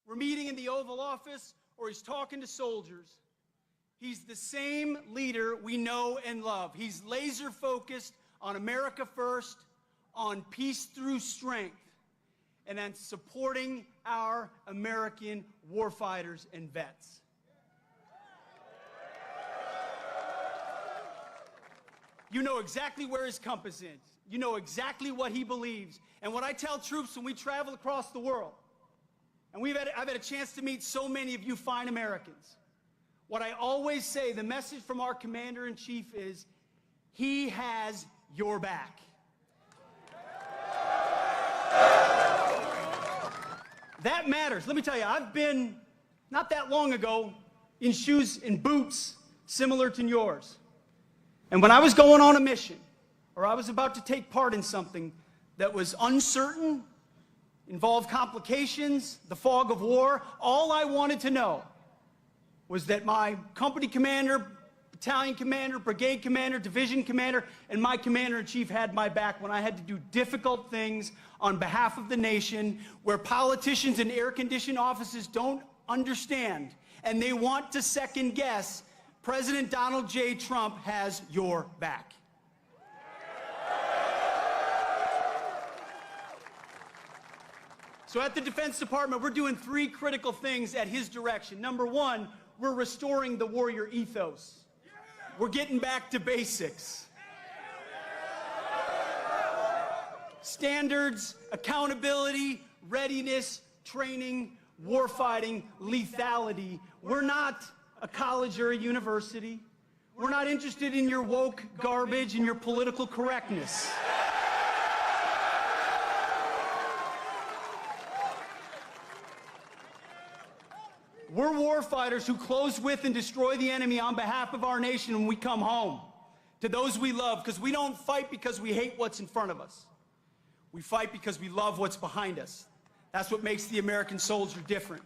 we're meeting in the Oval Office, or he's talking to soldiers, he's the same leader we know and love. He's laser focused on America first, on peace through strength, and on supporting our American warfighters and vets. You know exactly where his compass is. You know exactly what he believes. And what I tell troops when we travel across the world, and I've had a chance to meet so many of you fine Americans, what I always say, the message from our Commander-in-Chief is, he has your back. That matters. Let me tell you, I've been, not that long ago, in shoes and boots similar to yours. And when I was going on a mission, or I was about to take part in something that was uncertain, involved complications, the fog of war, all I wanted to know was that my company commander, battalion commander, brigade commander, division commander, and my commander-in-chief had my back when I had to do difficult things on behalf of the nation, where politicians in air-conditioned offices don't understand, and they want to second-guess. President Donald J. Trump has your back. So at the Defense Department, we're doing 3 critical things at his direction. Number 1, we're restoring the warrior ethos. We're getting back to basics. Standards, accountability, readiness, training, warfighting, lethality. We're not a college or a university. We're not interested in your woke garbage and your political correctness. We're warfighters who close with and destroy the enemy on behalf of our nation when we come home to those we love, because we don't fight because we hate what's in front of us. We fight because we love what's behind us. That's what makes the American soldier different.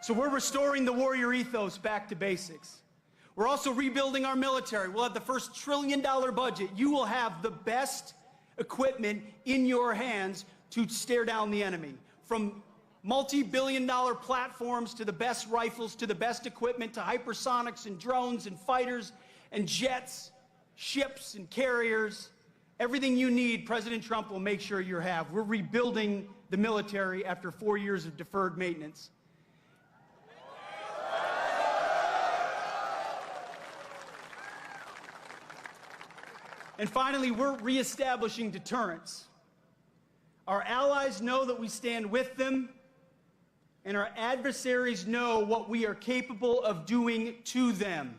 So we're restoring the warrior ethos back to basics. We're also rebuilding our military. We'll have the first $1 trillion budget. You will have the best equipment in your hands to stare down the enemy. From multi-billion-dollar platforms to the best rifles, to the best equipment, to hypersonics and drones and fighters and jets, ships and carriers. Everything you need, President Trump will make sure you have. We're rebuilding the military after 4 years of deferred maintenance. And finally, we're reestablishing deterrence. Our allies know that we stand with them, and our adversaries know what we are capable of doing to them,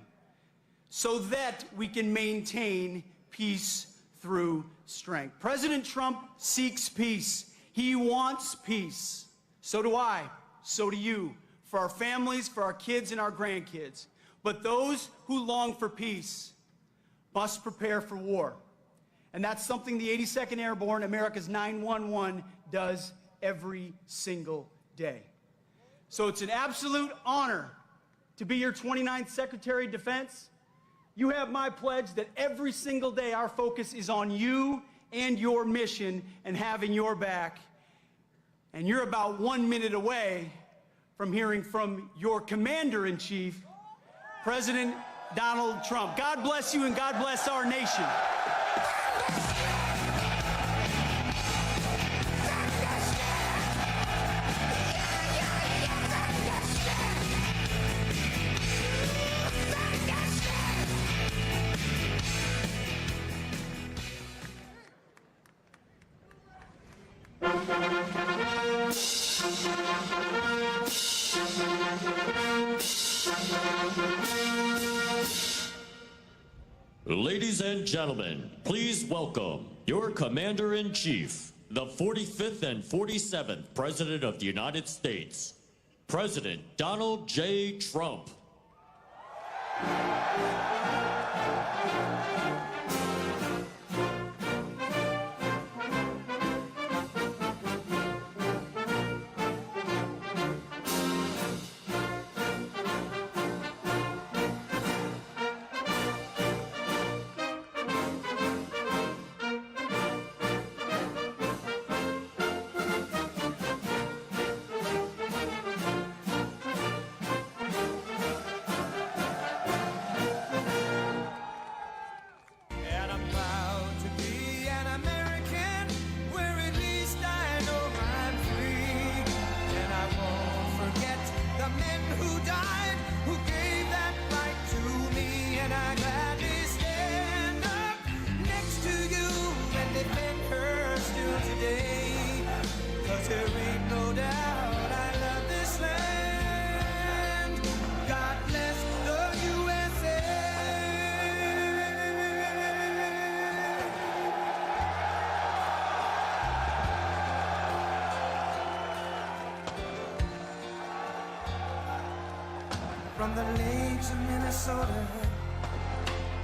so that we can maintain peace through strength. President Trump seeks peace. He wants peace. So do I. So do you. For our families, for our kids and our grandkids. But those who long for peace must prepare for war. And that's something the 82nd Airborne, America's 911, does every single day. So it's an absolute honor to be your 29th Secretary of Defense. You have my pledge that every single day our focus is on you and your mission and having your back. And you're about 1 minute away from hearing from your Commander-in-Chief, President Donald Trump. God bless you and God bless our nation. Ladies and gentlemen, please welcome your Commander-in-Chief, the 45th and 47th President of the United States, President Donald J. Trump. From the lakes of Minnesota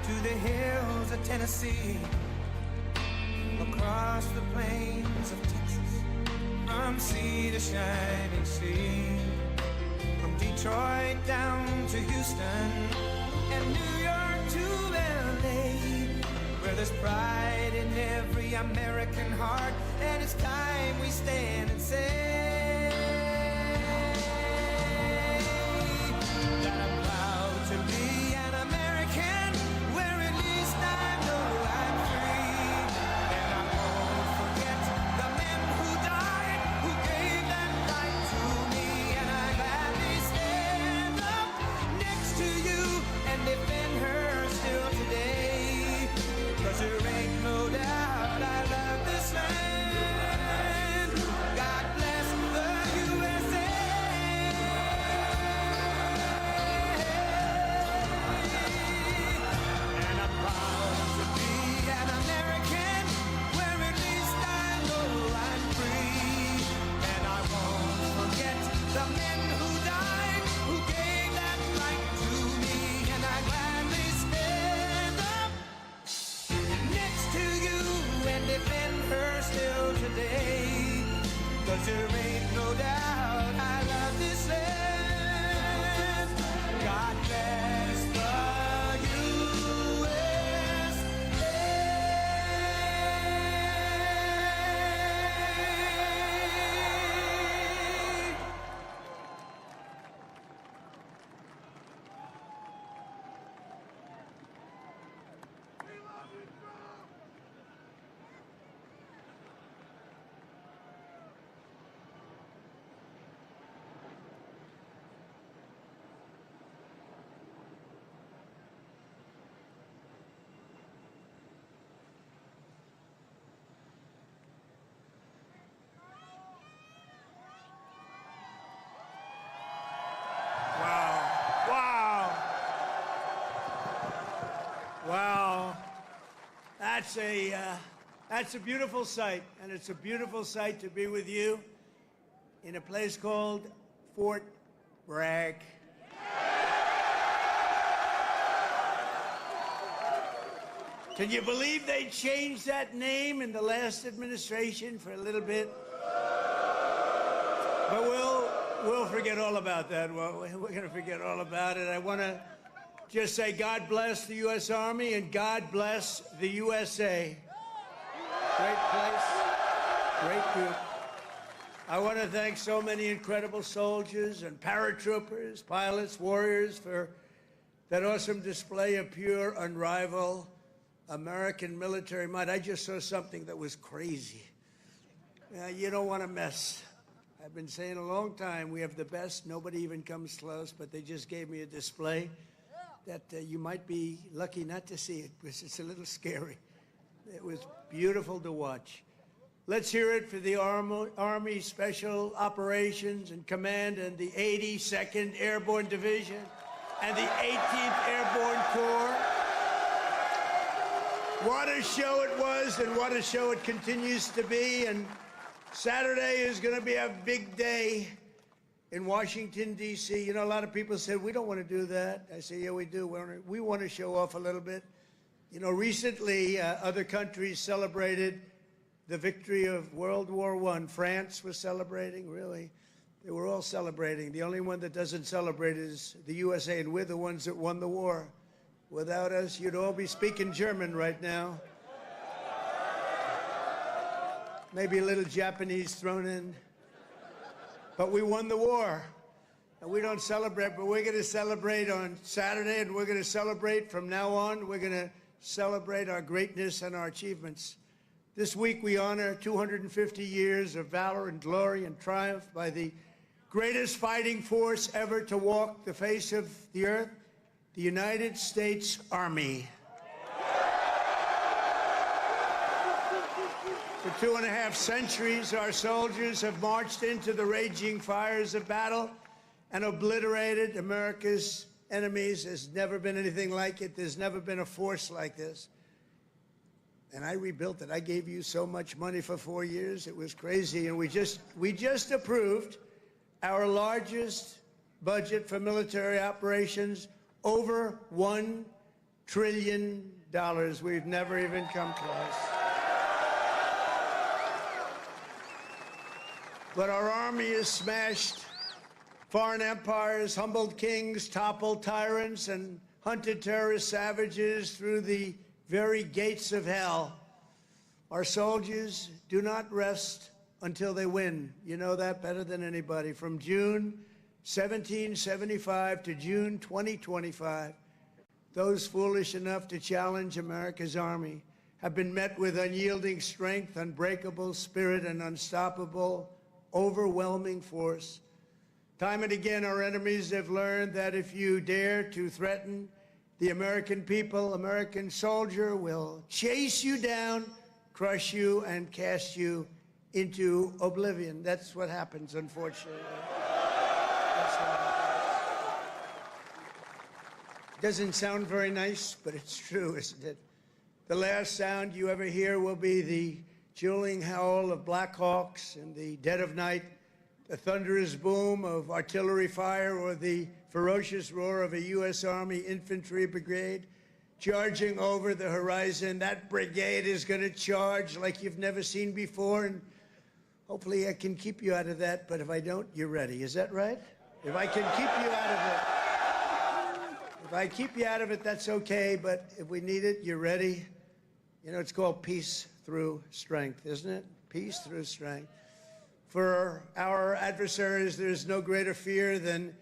to the hills of Tennessee, across the plains of Texas, from sea to shining sea, from Detroit down to Houston and New York to LA, where there's pride in every American heart, and it's time we stand and say that I'm proud to be an American, where at least I know I'm free. And I won't forget the men who died, who gave that right to me. And I gladly stand up next to you and defend her still today. 'Cause there ain't no doubt I love this land. God bless the USA. And I'm proud to be an American, where at least I know I'm free. And I won't forget the men who died, who gave that right to me. And I gladly stand up next to you and defend her still today. 'Cause there ain't no doubt I love this land. God bless the USA. Wow. Wow. Wow. That's a beautiful sight, and it's a beautiful sight to be with you in a place called Fort Bragg. Can you believe they changed that name in the last administration for a little bit? But we'll forget all about that. Well, we're going to forget all about it. I want to just say God bless the U.S. Army and God bless the USA. Great place, great group. I want to thank so many incredible soldiers and paratroopers, pilots, warriors for that awesome display of pure, unrivaled American military might. I just saw something that was crazy. You don't want to mess. I've been saying a long time, we have the best. Nobody even comes close, but they just gave me a display that you might be lucky not to see it, because it's a little scary. It was beautiful to watch. Let's hear it for the Army Special Operations and Command and the 82nd Airborne Division and the 18th Airborne Corps. What a show it was, and what a show it continues to be. And Saturday is going to be a big day in Washington, D.C. You know, a lot of people said, we don't want to do that. I say, yeah, we do. We want to show off a little bit. You know, recently, other countries celebrated the victory of World War I. France was celebrating, really. They were all celebrating. The only one that doesn't celebrate is the USA, and we're the ones that won the war. Without us, you'd all be speaking German right now. Maybe a little Japanese thrown in. But we won the war. And we don't celebrate, but we're going to celebrate on Saturday, and we're going to celebrate from now on. We're going to celebrate our greatness and our achievements. This week we honor 250 years of valor and glory and triumph by the greatest fighting force ever to walk the face of the earth, the United States Army. For 2.5 centuries, our soldiers have marched into the raging fires of battle and obliterated America's enemies. There's never been anything like it. There's never been a force like this. And I rebuilt it. I gave you so much money for 4 years. It was crazy. And we just approved our largest budget for military operations, over $1 trillion. We've never even come close. But our army has smashed foreign empires, humbled kings, toppled tyrants, and hunted terrorist savages through the very gates of hell. Our soldiers do not rest until they win. You know that better than anybody. From June 1775 to June 2025, those foolish enough to challenge America's army have been met with unyielding strength, unbreakable spirit, and unstoppable, overwhelming force. Time and again, our enemies have learned that if you dare to threaten the American people, American soldier will chase you down, crush you, and cast you into oblivion. That's what happens, unfortunately. That's what happens. Doesn't sound very nice, but it's true, isn't it? The last sound you ever hear will be the chilling howl of Black Hawks in the dead of night, the thunderous boom of artillery fire, or the ferocious roar of a U.S. Army infantry brigade charging over the horizon. That brigade is going to charge like you've never seen before, and hopefully I can keep you out of that, but if I don't, you're ready. Is that right? If I can keep you out of it, if I keep you out of it, that's okay, but if we need it, you're ready. You know, it's called peace through strength, isn't it? Peace through strength. For our adversaries, there's no greater fear than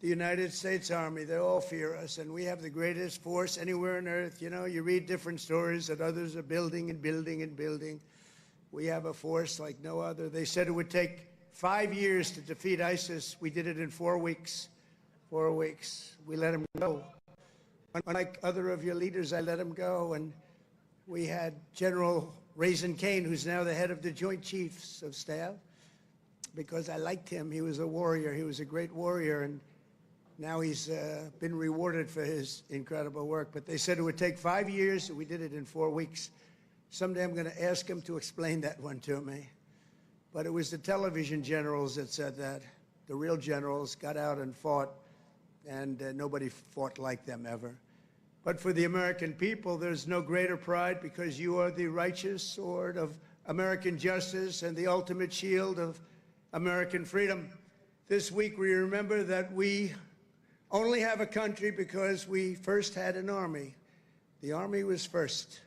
the United States Army. They all fear us, and we have the greatest force anywhere on earth. You know, you read different stories that others are building and building and building. We have a force like no other. They said it would take 5 years to defeat ISIS. We did it in 4 weeks. 4 weeks. We let them go. Unlike other of your leaders, I let them go, and we had General Raisin Kane, who's now the head of the Joint Chiefs of Staff, because I liked him. He was a warrior. He was a great warrior, and now he's been rewarded for his incredible work. But they said it would take 5 years, and we did it in 4 weeks. Someday I'm going to ask him to explain that one to me. But it was the television generals that said that. The real generals got out and fought, and nobody fought like them ever. But for the American people, there's no greater pride, because you are the righteous sword of American justice and the ultimate shield of American freedom. This week, we remember that we only have a country because we first had an army. The army was first.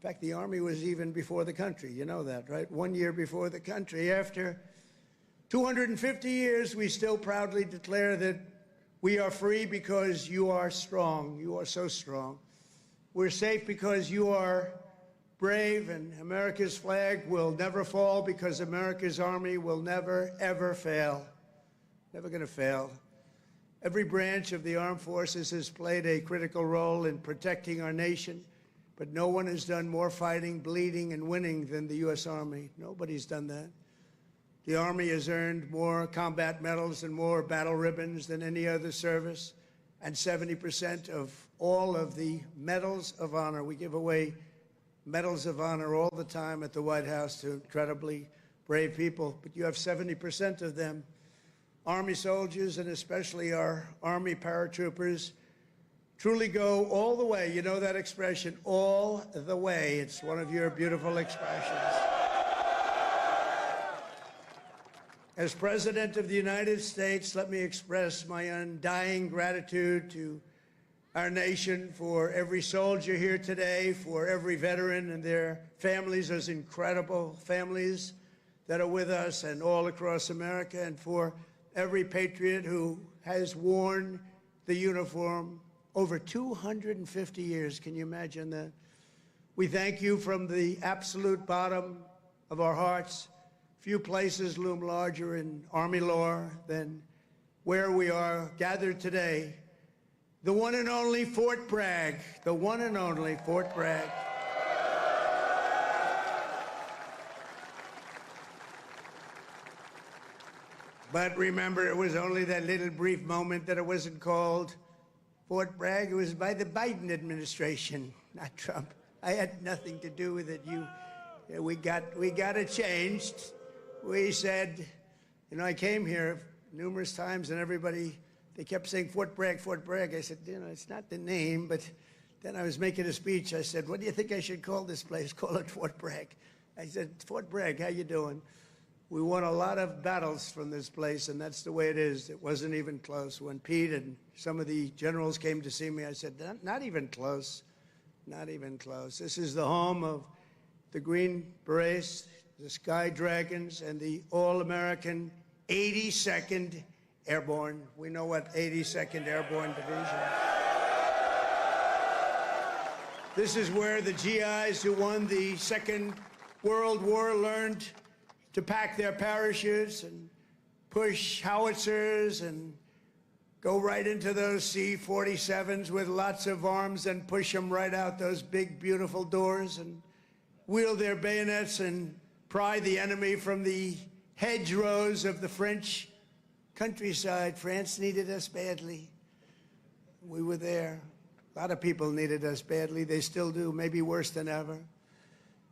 In fact, the army was even before the country. You know that, right? 1 year before the country. After 250 years, we still proudly declare that we are free because you are strong. You are so strong. We're safe because you are brave, and America's flag will never fall because America's army will never, ever fail. Never going to fail. Every branch of the armed forces has played a critical role in protecting our nation, but no one has done more fighting, bleeding, and winning than the U.S. Army. Nobody's done that. The Army has earned more combat medals and more battle ribbons than any other service, and 70% of all of the medals of honor. We give away medals of honor all the time at the White House to incredibly brave people, but you have 70% of them. Army soldiers, and especially our Army paratroopers, truly go all the way. You know that expression, all the way. It's one of your beautiful expressions. As President of the United States, let me express my undying gratitude to our nation, for every soldier here today, for every veteran and their families, those incredible families that are with us and all across America, and for every patriot who has worn the uniform over 250 years. Can you imagine that? We thank you from the absolute bottom of our hearts. Few places loom larger in Army lore than where we are gathered today. The one and only Fort Bragg. The one and only Fort Bragg. But remember, it was only that little brief moment that it wasn't called Fort Bragg. It was by the Biden administration, not Trump. I had nothing to do with it. We got it changed. We said, you know, I came here numerous times, and everybody, they kept saying Fort Bragg, Fort Bragg. I said, you know, it's not the name, but then I was making a speech. I said, what do you think I should call this place? Call it Fort Bragg. I said, Fort Bragg, how you doing? We won a lot of battles from this place, and that's the way it is. It wasn't even close. When Pete and some of the generals came to see me, I said, not even close, not even close. This is the home of the Green Berets, the Sky Dragons, and the all-American 82nd Airborne. We know what 82nd Airborne Division. This is where the GIs who won the Second World War learned to pack their parachutes and push howitzers and go right into those C-47s with lots of arms and push them right out those big, beautiful doors and wield their bayonets and pry the enemy from the hedgerows of the French countryside. France needed us badly. We were there. A lot of people needed us badly. They still do, maybe worse than ever.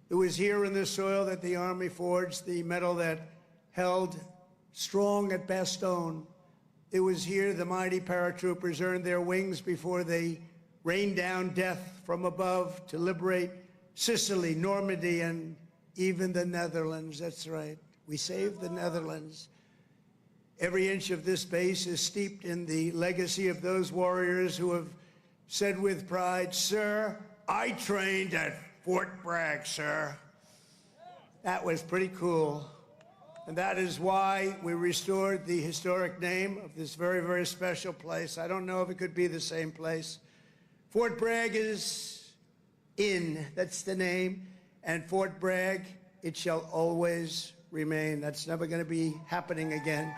It was here in this soil that the Army forged the medal that held strong at Bastogne. It was here the mighty paratroopers earned their wings before they rained down death from above to liberate Sicily, Normandy, and even the Netherlands. That's right. We saved the Netherlands. Every inch of this base is steeped in the legacy of those warriors who have said with pride, "Sir, I trained at Fort Bragg, sir." That was pretty cool. And that is why we restored the historic name of this very, very special place. I don't know if it could be the same place. Fort Bragg is in, that's the name. And Fort Bragg, it shall always remain. That's never going to be happening again.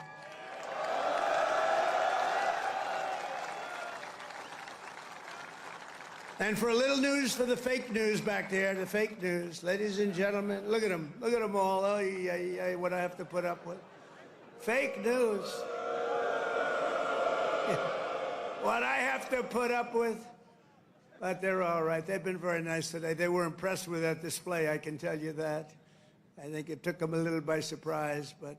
And for a little news for the fake news back there, the fake news. Ladies and gentlemen, look at them. Look at them all. Oh, yeah, what I have to put up with. Fake news. What I have to put up with. But they're all right. They've been very nice today. They were impressed with that display, I can tell you that. I think it took them a little by surprise. But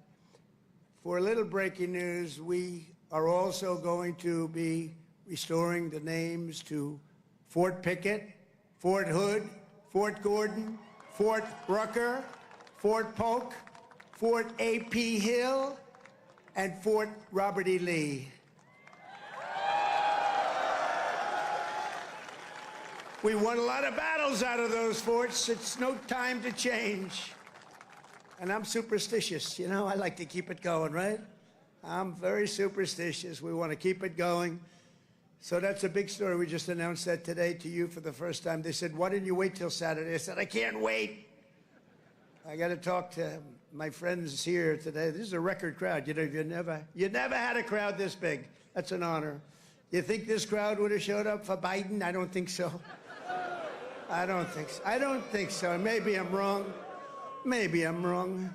for a little breaking news, we are also going to be restoring the names to Fort Pickett, Fort Hood, Fort Gordon, Fort Rucker, Fort Polk, Fort A.P. Hill, and Fort Robert E. Lee. We won a lot of battles out of those forts. It's no time to change. And I'm superstitious, you know, I like to keep it going, right? I'm very superstitious. We want to keep it going. So that's a big story. We just announced that today to you for the first time. They said, why didn't you wait till Saturday? I said, I can't wait. I got to talk to my friends here today. This is a record crowd. You know, you never had a crowd this big. That's an honor. You think this crowd would have showed up for Biden? I don't think so. I don't think so. I don't think so. Maybe I'm wrong. Maybe I'm wrong.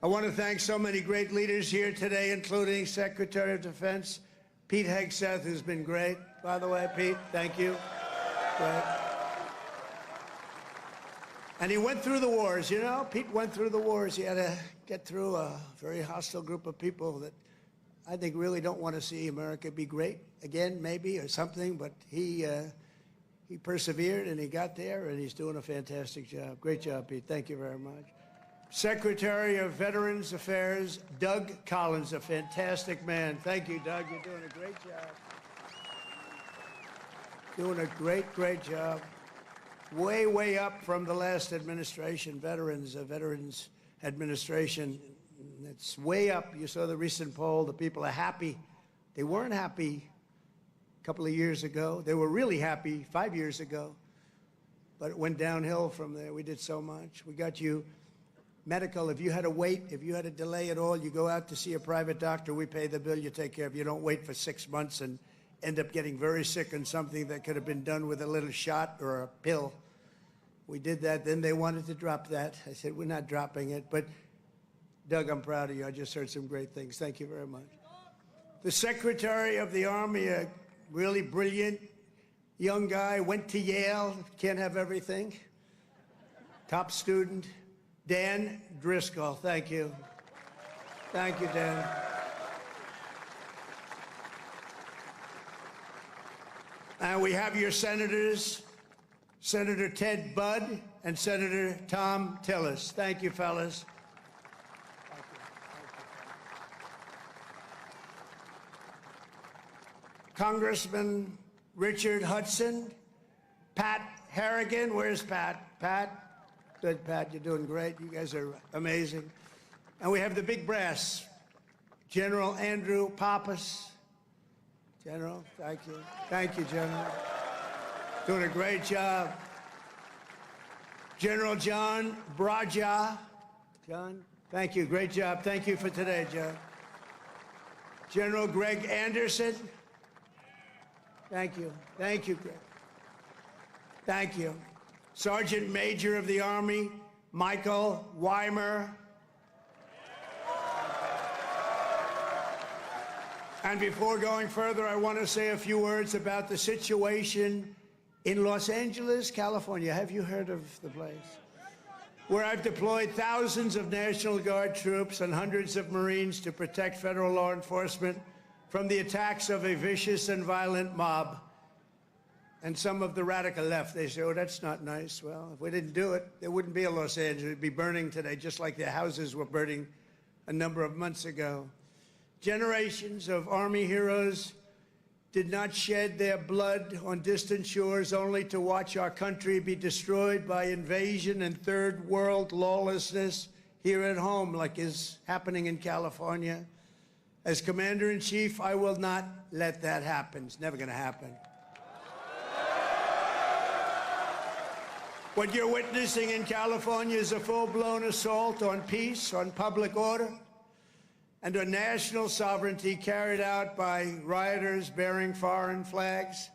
I want to thank so many great leaders here today, including Secretary of Defense Pete Hegseth, who's been great. By the way, Pete, thank you. Great. And he went through the wars, you know? Pete went through the wars. He had to get through a very hostile group of people that I think really don't want to see America be great again, maybe, or something. But he persevered, and he got there, and he's doing a fantastic job. Great job, Pete. Thank you very much. Secretary of Veterans Affairs, Doug Collins, a fantastic man. Thank you, Doug. You're doing a great job. Doing a great, great job. Way, way up from the last administration, Veterans Administration. It's way up. You saw the recent poll. The people are happy. They weren't happy a couple of years ago. They were really happy 5 years ago. But it went downhill from there. We did so much. We got you medical. If you had to wait, if you had a delay at all, you go out to see a private doctor, we pay the bill, you take care of it. You don't wait for 6 months and end up getting very sick on something that could have been done with a little shot or a pill. We did that. Then they wanted to drop that. I said, we're not dropping it. But Doug, I'm proud of you. I just heard some great things. Thank you very much. The Secretary of the Army, a really brilliant young guy, went to Yale, can't have everything. Top student. Dan Driscoll, thank you. Thank you, Dan. And we have your senators, Senator Ted Budd and Senator Tom Tillis. Thank you, fellas. Congressman Richard Hudson, Pat Harrigan. Where's Pat? Pat? Good, Pat. You're doing great. You guys are amazing. And we have the big brass, General Andrew Pappas. General, thank you. Thank you, General. Doing a great job. General John Braja. John, thank you. Great job. Thank you for today, John. General Greg Anderson. Thank you. Thank you, Greg. Thank you. Sergeant Major of the Army, Michael Weimer. And before going further, I want to say a few words about the situation in Los Angeles, California. Have you heard of the place? Where I've deployed thousands of National Guard troops and hundreds of Marines to protect federal law enforcement from the attacks of a vicious and violent mob. And some of the radical left, they say, oh, that's not nice. Well, if we didn't do it, there wouldn't be a Los Angeles. It'd be burning today, just like their houses were burning a number of months ago. Generations of Army heroes did not shed their blood on distant shores only to watch our country be destroyed by invasion and third world lawlessness here at home, like is happening in California. As Commander-in-Chief, I will not let that happen. It's never going to happen. What you're witnessing in California is a full-blown assault on peace, on public order, and on national sovereignty carried out by rioters bearing foreign flags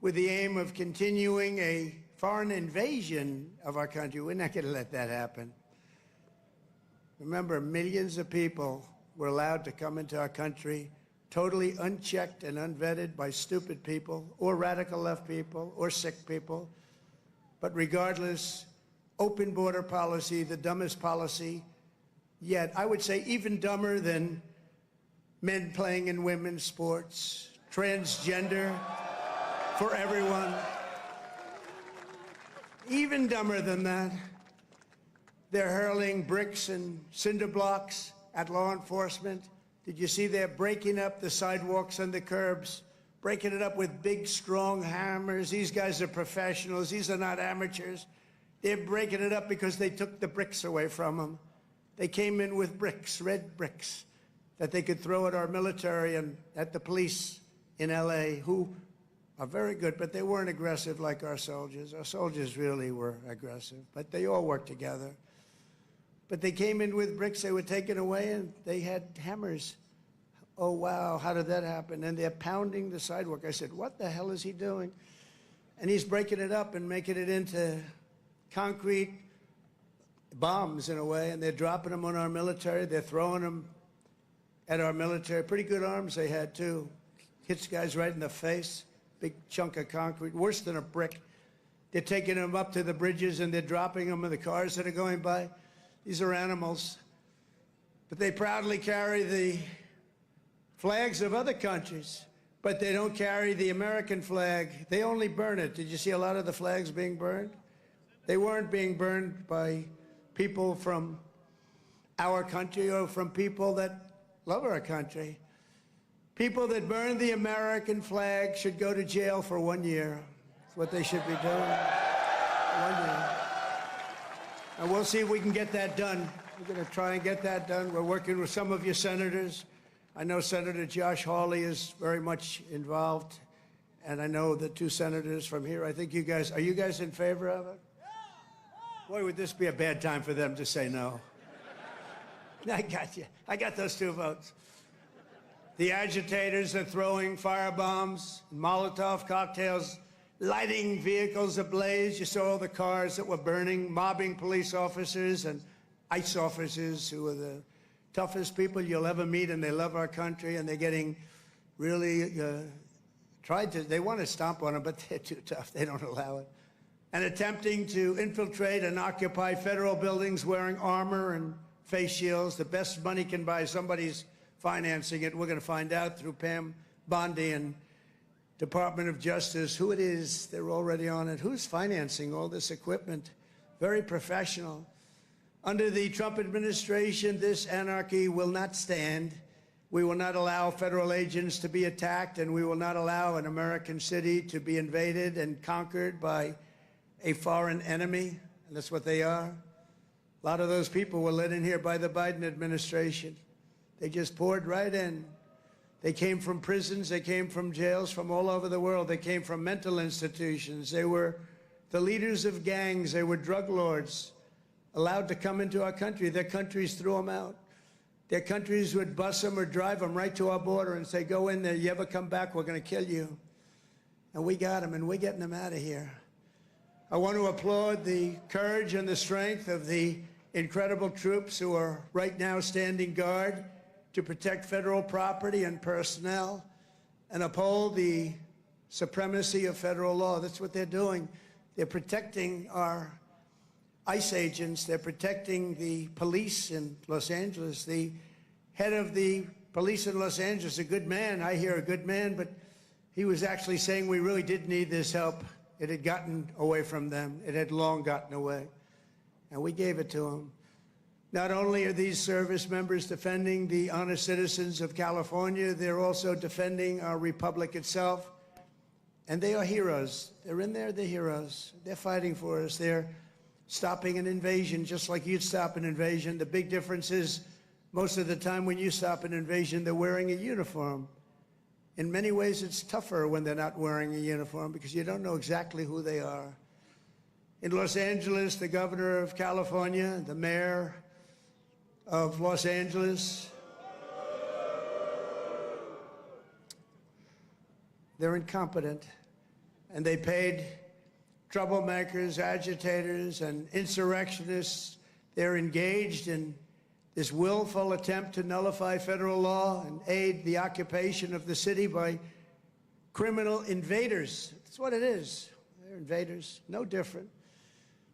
with the aim of continuing a foreign invasion of our country. We're not going to let that happen. Remember, millions of people were allowed to come into our country totally unchecked and unvetted by stupid people or radical left people or sick people. But regardless, open border policy, the dumbest policy yet, I would say even dumber than men playing in women's sports, transgender for everyone. Even dumber than that, they're hurling bricks and cinder blocks at law enforcement. Did you see they're breaking up the sidewalks and the curbs, breaking it up with big, strong hammers? These guys are professionals. These are not amateurs. They're breaking it up because they took the bricks away from them. They came in with bricks, red bricks, that they could throw at our military and at the police in L.A., who are very good, but they weren't aggressive like our soldiers. Our soldiers really were aggressive, but they all worked together. But they came in with bricks, they were taken away, and they had hammers. Oh, wow, how did that happen? And they're pounding the sidewalk. I said, what the hell is he doing? And he's breaking it up and making it into concrete bombs in a way, and they're dropping them on our military. They're throwing them at our military. Pretty good arms they had, too. Hits guys right in the face. Big chunk of concrete, worse than a brick. They're taking them up to the bridges, and they're dropping them in the cars that are going by. These are animals. But they proudly carry the flags of other countries, but they don't carry the American flag. They only burn it. Did you see a lot of the flags being burned? They weren't being burned by people from our country or from people that love our country. People that burn the American flag should go to jail for 1 year. That's what they should be doing. 1 year. And we'll see if we can get that done. We're going to try and get that done. We're working with some of your senators. I know Senator Josh Hawley is very much involved. And I know the two senators from here. I think you guys, are you guys in favor of it? Boy, would this be a bad time for them to say no. I got you. I got those 2 votes. The agitators are throwing firebombs, Molotov cocktails, lighting vehicles ablaze. You saw all the cars that were burning, mobbing police officers and ICE officers who are the toughest people you'll ever meet, and they love our country, and they're getting really they want to stomp on them, but they're too tough. They don't allow it. And attempting to infiltrate and occupy federal buildings wearing armor and face shields. The best money can buy, somebody's financing it. We're going to find out through Pam Bondi and Department of Justice, who it is, they're already on it. Who's financing all this equipment? Very professional. Under the Trump administration, this anarchy will not stand. We will not allow federal agents to be attacked, and we will not allow an American city to be invaded and conquered by a foreign enemy, and that's what they are. A lot of those people were let in here by the Biden administration. They just poured right in. They came from prisons, they came from jails from all over the world. They came from mental institutions. They were the leaders of gangs. They were drug lords allowed to come into our country. Their countries threw them out. Their countries would bus them or drive them right to our border and say, go in there, you ever come back, we're going to kill you. And we got them, and we're getting them out of here. I want to applaud the courage and the strength of the incredible troops who are right now standing guard to protect federal property and personnel and uphold the supremacy of federal law. That's what they're doing. They're protecting our ICE agents. They're protecting the police in Los Angeles. The head of the police in Los Angeles, a good man, I hear a good man, but he was actually saying we really did need this help. It had gotten away from them. It had long gotten away. And we gave it to them. Not only are these service members defending the honest citizens of California, they're also defending our republic itself. And they are heroes. They're in there, they're heroes. They're fighting for us. They're stopping an invasion just like you'd stop an invasion. The big difference is most of the time when you stop an invasion, they're wearing a uniform. In many ways, it's tougher when they're not wearing a uniform because you don't know exactly who they are. In Los Angeles, the governor of California, the mayor of Los Angeles, they're incompetent, and they paid troublemakers, agitators, and insurrectionists. They're engaged in this willful attempt to nullify federal law and aid the occupation of the city by criminal invaders. That's what it is. They're invaders, no different.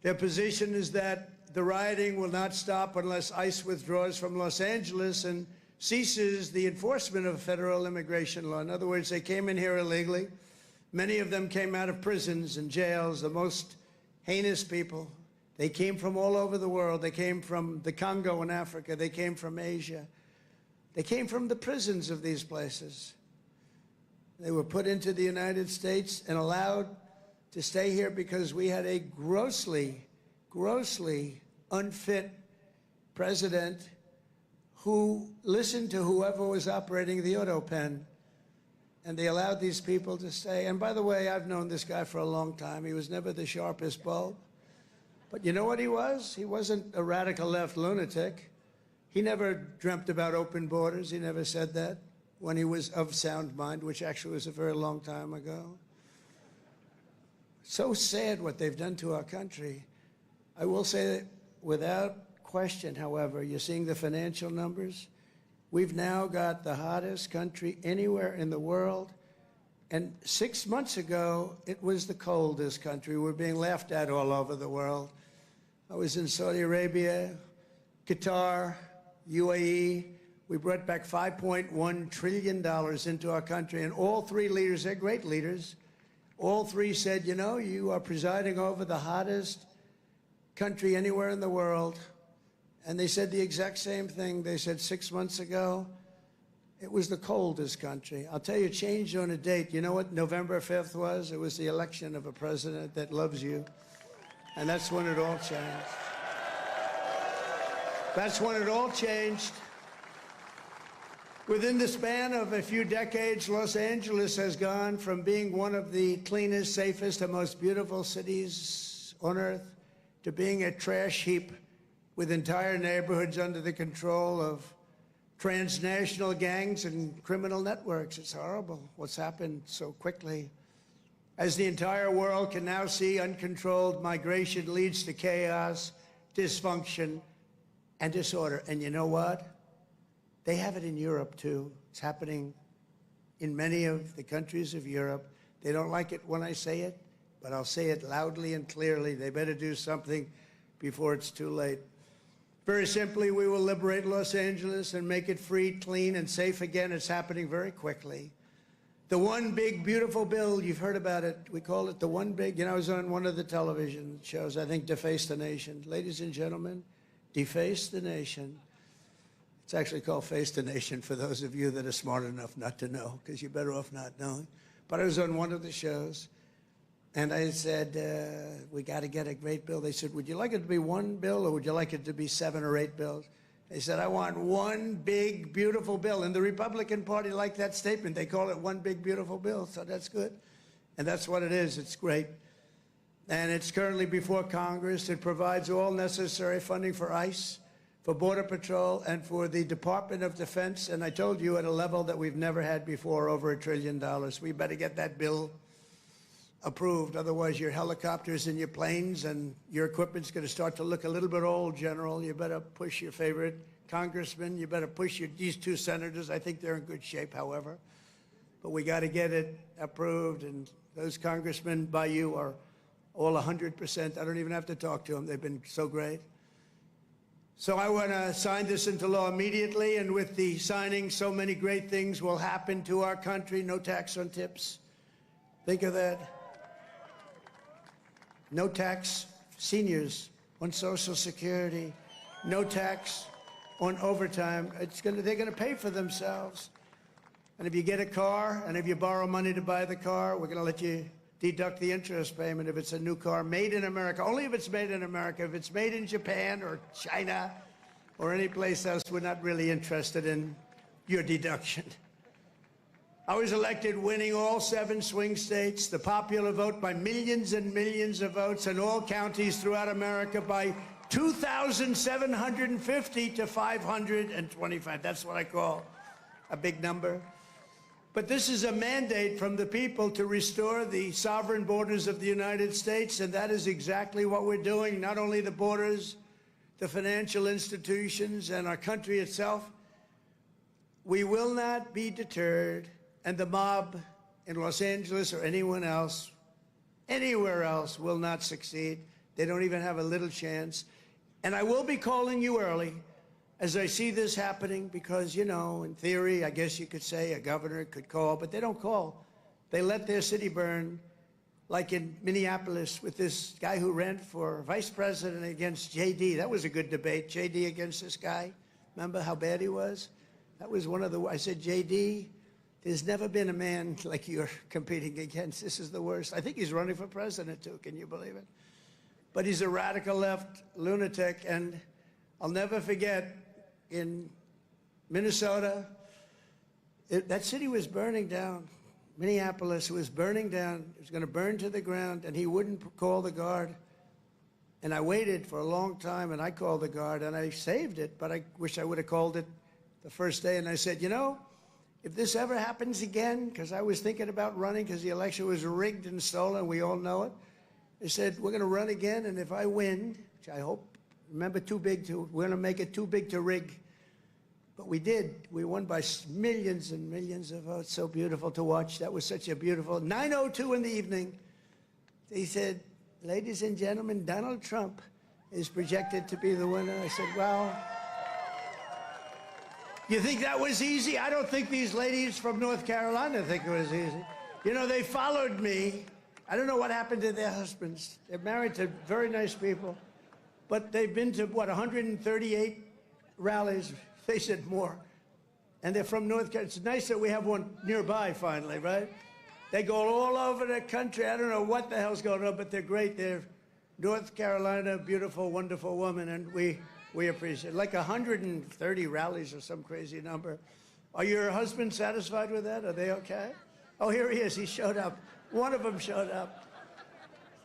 Their position is that the rioting will not stop unless ICE withdraws from Los Angeles and ceases the enforcement of federal immigration law. In other words, they came in here illegally. Many of them came out of prisons and jails, the most heinous people. They came from all over the world. They came from the Congo in Africa. They came from Asia. They came from the prisons of these places. They were put into the United States and allowed to stay here because we had a grossly, grossly unfit president who listened to whoever was operating the auto pen. And they allowed these people to stay. And by the way, I've known this guy for a long time. He was never the sharpest bulb. But you know what he was? He wasn't a radical left lunatic. He never dreamt about open borders. He never said that when he was of sound mind, which actually was a very long time ago. So sad what they've done to our country. I will say that without question, however, you're seeing the financial numbers. We've now got the hottest country anywhere in the world. And 6 months ago, it was the coldest country. We're being laughed at all over the world. I was in Saudi Arabia, Qatar, UAE. We brought back $5.1 trillion into our country. And all three leaders, they're great leaders, all three said, you know, you are presiding over the hottest country anywhere in the world. And they said the exact same thing. They said 6 months ago, it was the coldest country. I'll tell you, it changed on a date. You know what November 5th was? It was the election of a president that loves you. And that's when it all changed. That's when it all changed. Within the span of a few decades, Los Angeles has gone from being one of the cleanest, safest, and most beautiful cities on earth to being a trash heap with entire neighborhoods under the control of transnational gangs and criminal networks. It's horrible what's happened so quickly. As the entire world can now see, uncontrolled migration leads to chaos, dysfunction, and disorder. And you know what? They have it in Europe, too. It's happening in many of the countries of Europe. They don't like it when I say it, but I'll say it loudly and clearly. They better do something before it's too late. Very simply, we will liberate Los Angeles and make it free, clean, and safe again. It's happening very quickly. The one big, beautiful bill, you've heard about it. We call it the one big, I was on one of the television shows, I think Deface the Nation. Ladies and gentlemen, Deface the Nation. It's actually called Face the Nation for those of you that are smart enough not to know, because you're better off not knowing. But I was on one of the shows, and I said, we got to get a great bill. They said, would you like it to be one bill, or would you like it to be 7 or 8 bills? They said, I want one big, beautiful bill. And the Republican Party liked that statement. They call it one big, beautiful bill, so that's good. And that's what it is. It's great. And it's currently before Congress. It provides all necessary funding for ICE, for Border Patrol, and for the Department of Defense. And I told you, at a level that we've never had before, over $1 trillion. We better get that bill approved. Otherwise, your helicopters and your planes and your equipment's going to start to look a little bit old, General. You better push your favorite congressman. You better push these 2 senators. I think they're in good shape, however. But we got to get it approved. And those congressmen by you are all 100%. I don't even have to talk to them. They've been so great. So I want to sign this into law immediately. And with the signing, so many great things will happen to our country. No tax on tips. Think of that. No tax, seniors on Social Security. No tax on overtime. They're going to pay for themselves. And if you get a car, and if you borrow money to buy the car, we're going to let you deduct the interest payment if it's a new car made in America. Only if it's made in America. If it's made in Japan or China or any place else, we're not really interested in your deduction. I was elected winning all 7 swing states, the popular vote by millions and millions of votes, in all counties throughout America by 2,750 to 525. That's what I call a big number. But this is a mandate from the people to restore the sovereign borders of the United States, and that is exactly what we're doing. Not only the borders, the financial institutions, and our country itself. We will not be deterred. And the mob in Los Angeles or anyone else, anywhere else, will not succeed. They don't even have a little chance. And I will be calling you early as I see this happening because, in theory, I guess you could say a governor could call, but they don't call. They let their city burn, like in Minneapolis with this guy who ran for vice president against J.D. That was a good debate, J.D. against this guy. Remember how bad he was? That was one of the, I said, J.D., there's never been a man like you're competing against. This is the worst. I think he's running for president, too. Can you believe it? But he's a radical left lunatic. And I'll never forget, in Minnesota, that city was burning down. Minneapolis was burning down. It was going to burn to the ground, and he wouldn't call the guard. And I waited for a long time, and I called the guard, and I saved it. But I wish I would have called it the first day. And I said, if this ever happens again, because I was thinking about running because the election was rigged and stolen, we all know it. They said, we're going to run again, and if I win, which I hope, remember, we're going to make it too big to rig. But we did. We won by millions and millions of votes. So beautiful to watch. That was such a beautiful, 9:02 in the evening. They said, ladies and gentlemen, Donald Trump is projected to be the winner. I said, well, you think that was easy? I don't think these ladies from North Carolina think it was easy. They followed me. I don't know what happened to their husbands. They're married to very nice people. But they've been to, 138 rallies. They said more. And they're from North Carolina. It's nice that we have one nearby finally, right? They go all over the country. I don't know what the hell's going on, but they're great. They're North Carolina, beautiful, wonderful woman, and we appreciate it. Like 130 rallies or some crazy number. Are your husbands satisfied with that? Are they okay? Oh, here he is. He showed up. One of them showed up.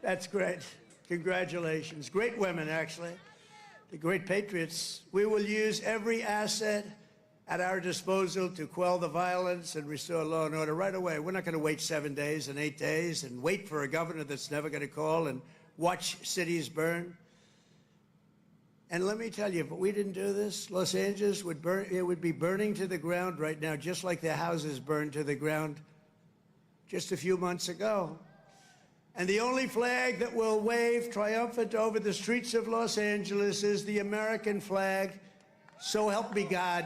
That's great. Congratulations. Great women, actually. The great patriots. We will use every asset at our disposal to quell the violence and restore law and order right away. We're not going to wait 7 days and 8 days and wait for a governor that's never going to call and watch cities burn. And let me tell you, if we didn't do this, Los Angeles would burn. It would be burning to the ground right now, just like their houses burned to the ground just a few months ago. And the only flag that will wave triumphant over the streets of Los Angeles is the American flag. So help me God.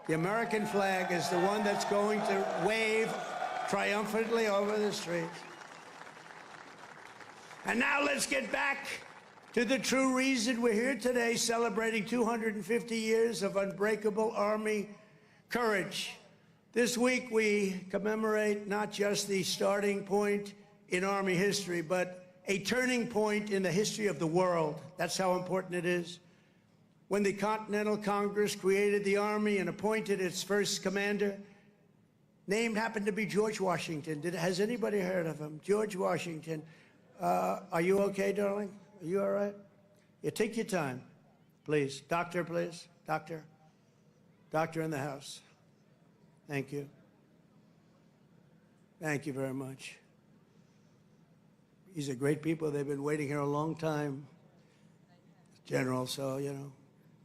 The American flag is the one that's going to wave triumphantly over the streets. And now let's get back to the true reason we're here today, celebrating 250 years of unbreakable Army courage. This week we commemorate not just the starting point in Army history, but a turning point in the history of the world. That's how important it is. When the Continental Congress created the Army and appointed its first commander, named happened to be George Washington. Has anybody heard of him? George Washington. Are you okay, darling? Are you all right? Yeah, take your time, please. Doctor, please. Doctor. Doctor in the house. Thank you. Thank you very much. These are great people. They've been waiting here a long time, General, so, you know,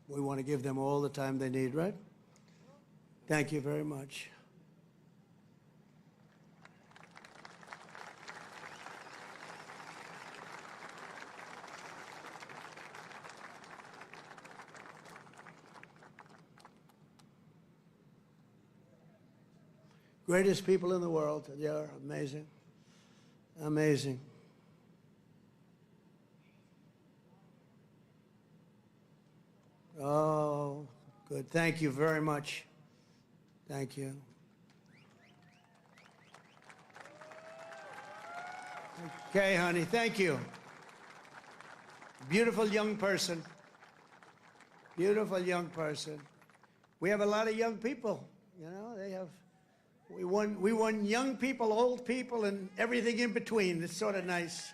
we want to give them all the time they need, right? Thank you very much. Greatest people in the world. They are amazing. Amazing. Oh, good. Thank you very much. Thank you. Okay, honey. Thank you. Beautiful young person. Beautiful young person. We have a lot of young people. You know, they have. We won young people, old people, and everything in between. It's sort of nice.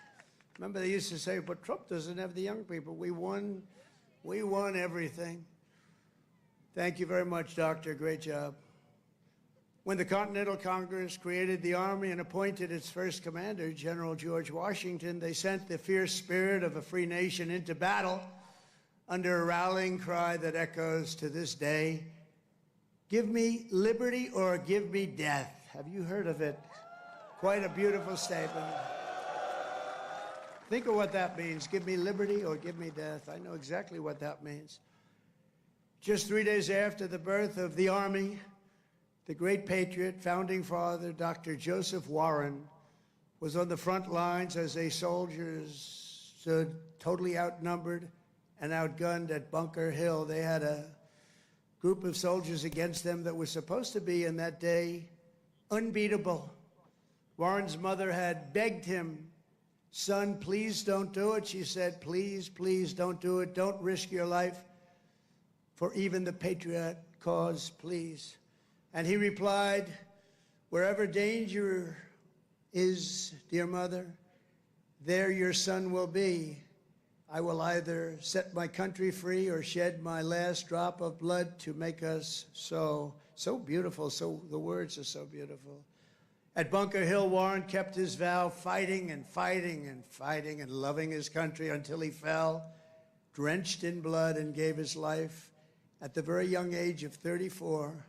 Remember they used to say, but Trump doesn't have the young people. We won everything. Thank you very much, Doctor. Great job. When the Continental Congress created the Army and appointed its first commander, General George Washington, they sent the fierce spirit of a free nation into battle under a rallying cry that echoes to this day. Give me liberty or give me death. Have you heard of it? Quite a beautiful statement. Think of what that means. Give me liberty or give me death. I know exactly what that means. Just 3 days after the birth of the Army, the great patriot, founding father, Dr. Joseph Warren, was on the front lines as a soldiers stood totally outnumbered and outgunned at Bunker Hill. They had a group of soldiers against them that was supposed to be, in that day, unbeatable. Warren's mother had begged him, son, please don't do it. She said, please, please don't do it. Don't risk your life for even the patriot cause, please. And he replied, wherever danger is, dear mother, there your son will be. I will either set my country free or shed my last drop of blood to make us so beautiful. So the words are so beautiful. At Bunker Hill, Warren kept his vow, fighting and fighting and fighting and loving his country until he fell, drenched in blood, and gave his life at the very young age of 34.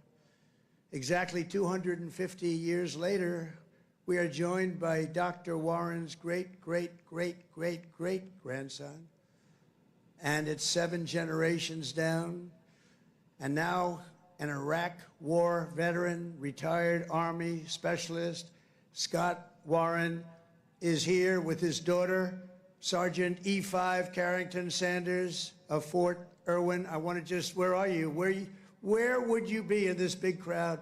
Exactly 250 years later, we are joined by Dr. Warren's great-great-great-great-great-grandson, and it's 7 generations down, and now an Iraq war veteran, retired Army specialist, Scott Warren, is here with his daughter, Sergeant E5 Carrington Sanders of Fort Irwin. I want to just, where are you? Where would you be in this big crowd?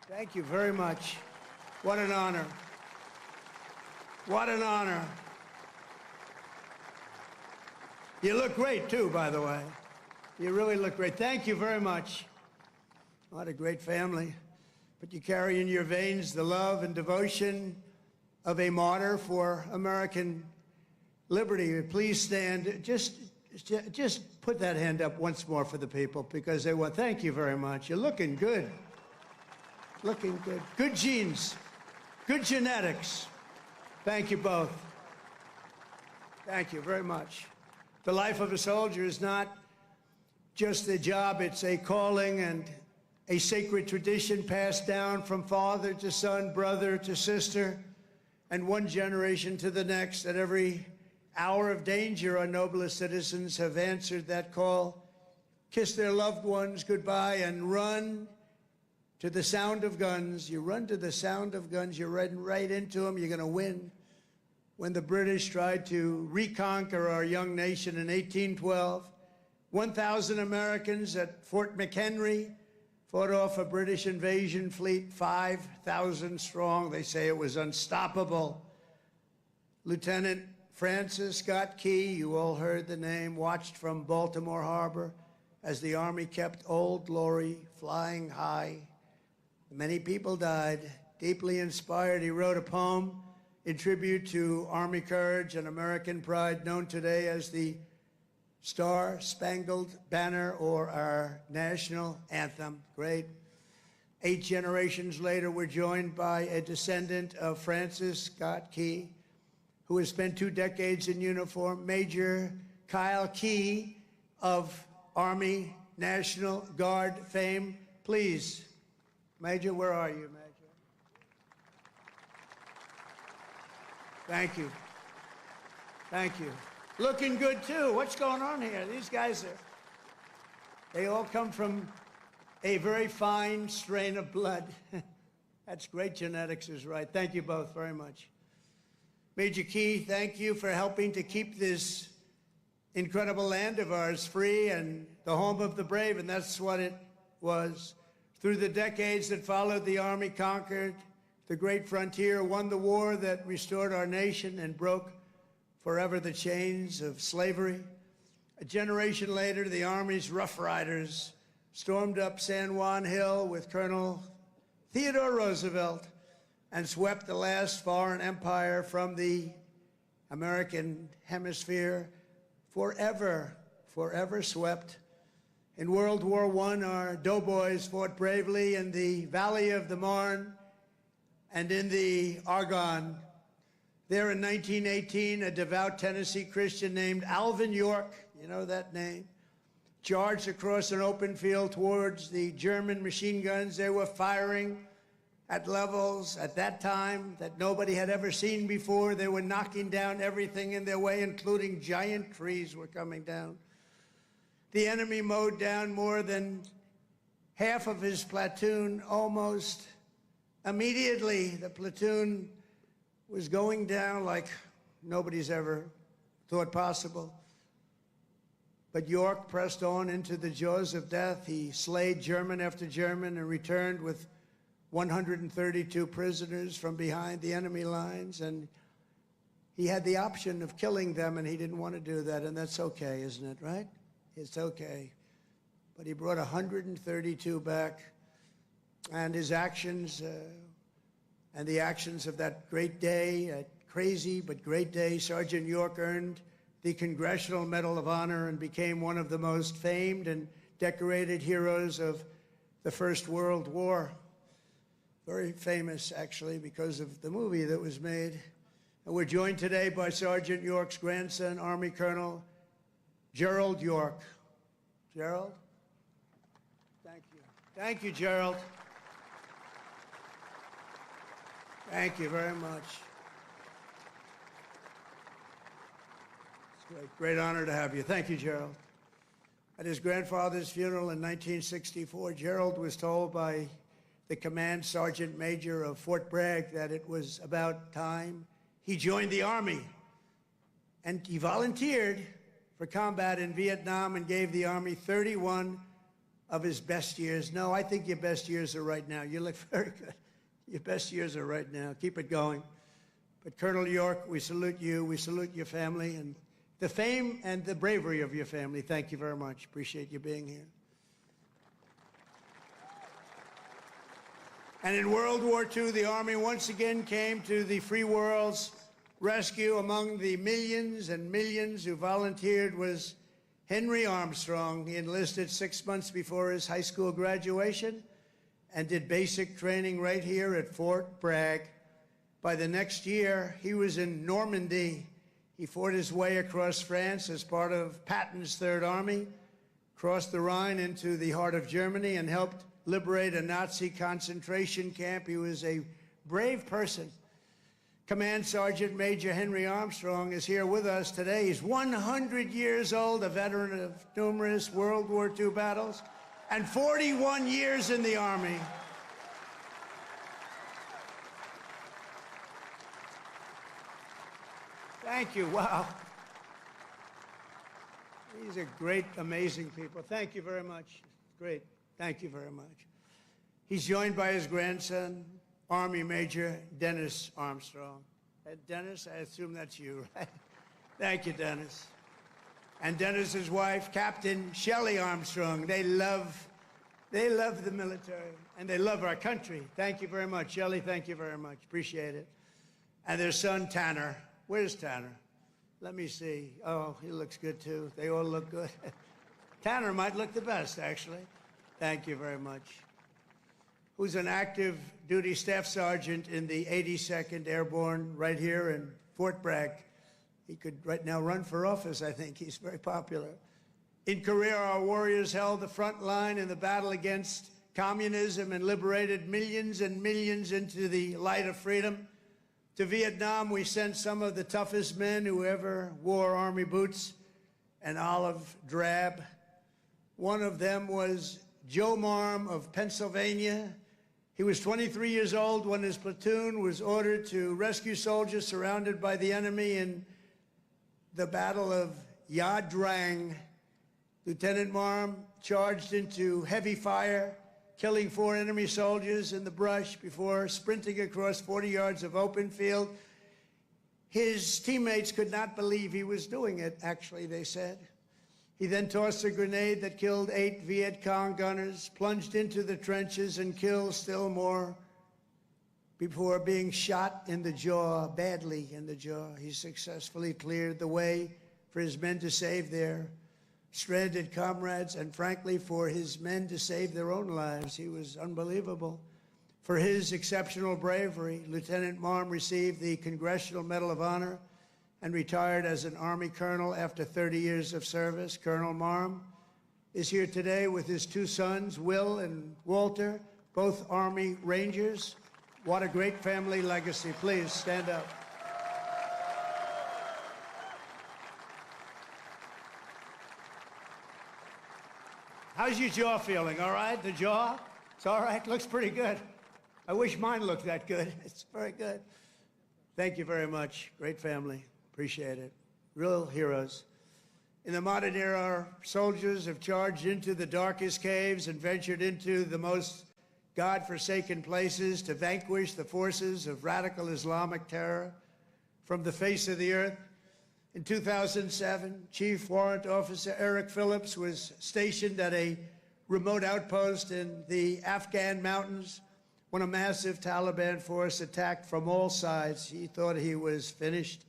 Thank you very much. What an honor. What an honor. You look great, too, by the way. You really look great. Thank you very much. What a great family. But you carry in your veins the love and devotion of a martyr for American liberty. Please stand. Just put that hand up once more for the people, because they want. Thank you very much. You're looking good. Looking good. Good genes. Good genetics. Thank you both. Thank you very much. The life of a soldier is not just a job, it's a calling and a sacred tradition passed down from father to son, brother to sister, and one generation to the next. At every hour of danger, our noblest citizens have answered that call, kissed their loved ones goodbye, and run to the sound of guns. You run to the sound of guns. You're riding right into them. You're going to win. When the British tried to reconquer our young nation in 1812, 1,000 Americans at Fort McHenry fought off a British invasion fleet, 5,000 strong. They say it was unstoppable. Lieutenant Francis Scott Key, you all heard the name, watched from Baltimore Harbor as the Army kept Old Glory flying high. Many people died. Deeply inspired, he wrote a poem in tribute to Army courage and American pride, known today as the Star-Spangled Banner, or our national anthem. Great. 8 generations later, we're joined by a descendant of Francis Scott Key, who has spent 2 decades in uniform, Major Kyle Key of Army National Guard fame. Please, Major, where are you, Major? Thank you. Thank you. Looking good, too. What's going on here? These guys they all come from a very fine strain of blood. That's great genetics is right. Thank you both very much. Major Key, thank you for helping to keep this incredible land of ours free and the home of the brave, and that's what it was. Through the decades that followed, the Army conquered the great frontier, won the war that restored our nation and broke forever the chains of slavery. A generation later, the Army's Rough Riders stormed up San Juan Hill with Colonel Theodore Roosevelt and swept the last foreign empire from the American hemisphere, forever swept. In World War I, our doughboys fought bravely in the Valley of the Marne and in the Argonne. There in 1918, a devout Tennessee Christian named Alvin York, you know that name, charged across an open field towards the German machine guns. They were firing at levels at that time that nobody had ever seen before. They were knocking down everything in their way, including giant trees were coming down. The enemy mowed down more than half of his platoon almost immediately. The platoon was going down like nobody's ever thought possible. But York pressed on into the jaws of death. He slayed German after German and returned with 132 prisoners from behind the enemy lines. And he had the option of killing them, and he didn't want to do that. And that's okay, isn't it, right? It's okay. But he brought 132 back. And his actions and the actions of that great day, a crazy but great day, Sergeant York earned the Congressional Medal of Honor and became one of the most famed and decorated heroes of the First World War. Very famous, actually, because of the movie that was made. And we're joined today by Sergeant York's grandson, Army Colonel Gerald York. Gerald? Thank you. Thank you, Gerald. Thank you very much. It's a great honor to have you. Thank you, Gerald. At his grandfather's funeral in 1964, Gerald was told by the command sergeant major of Fort Bragg that it was about time he joined the Army. And he volunteered for combat in Vietnam and gave the Army 31 of his best years. No, I think your best years are right now. You look very good. Your best years are right now. Keep it going. But Colonel York, we salute you. We salute your family and the fame and the bravery of your family. Thank you very much. Appreciate you being here. And in World War II, the Army once again came to the free world's rescue. Among the millions and millions who volunteered was Henry Armstrong. He enlisted 6 months before his high school graduation and did basic training right here at Fort Bragg. By the next year, he was in Normandy. He fought his way across France as part of Patton's Third Army, crossed the Rhine into the heart of Germany, and helped liberate a Nazi concentration camp. He was a brave person. Command Sergeant Major Henry Armstrong is here with us today. He's 100 years old, a veteran of numerous World War II battles, and 41 years in the Army. Thank you. Wow. These are great, amazing people. Thank you very much. Great. Thank you very much. He's joined by his grandson, Army Major Dennis Armstrong. Dennis, I assume that's you, right? Thank you, Dennis. And Dennis's wife, Captain Shelley Armstrong. They love the military, and they love our country. Thank you very much. Shelley, thank you very much. Appreciate it. And their son, Tanner. Where's Tanner? Let me see. Oh, he looks good, too. They all look good. Tanner might look the best, actually. Thank you very much. Who's an active duty staff sergeant in the 82nd Airborne right here in Fort Bragg. He could right now run for office, I think. He's very popular. In Korea, our warriors held the front line in the battle against communism and liberated millions and millions into the light of freedom. To Vietnam, we sent some of the toughest men who ever wore army boots and olive drab. One of them was Joe Marm of Pennsylvania. He was 23 years old when his platoon was ordered to rescue soldiers surrounded by the enemy in the Battle of Ia Drang. Lieutenant Marm charged into heavy fire, killing 4 enemy soldiers in the brush before sprinting across 40 yards of open field. His teammates could not believe he was doing it, actually, they said. He then tossed a grenade that killed 8 Viet Cong gunners, plunged into the trenches, and killed still more before being shot in the jaw, badly in the jaw. He successfully cleared the way for his men to save their stranded comrades, and frankly, for his men to save their own lives. He was unbelievable. For his exceptional bravery, Lieutenant Marm received the Congressional Medal of Honor and retired as an Army colonel after 30 years of service. Colonel Marm is here today with his 2 sons, Will and Walter, both Army Rangers. What a great family legacy. Please stand up. How's your jaw feeling? All right? The jaw? It's all right? Looks pretty good. I wish mine looked that good. It's very good. Thank you very much. Great family. Appreciate it. Real heroes. In the modern era, our soldiers have charged into the darkest caves and ventured into the most God-forsaken places to vanquish the forces of radical Islamic terror from the face of the earth. In 2007, Chief Warrant Officer Eric Phillips was stationed at a remote outpost in the Afghan mountains when a massive Taliban force attacked from all sides. He thought he was finished.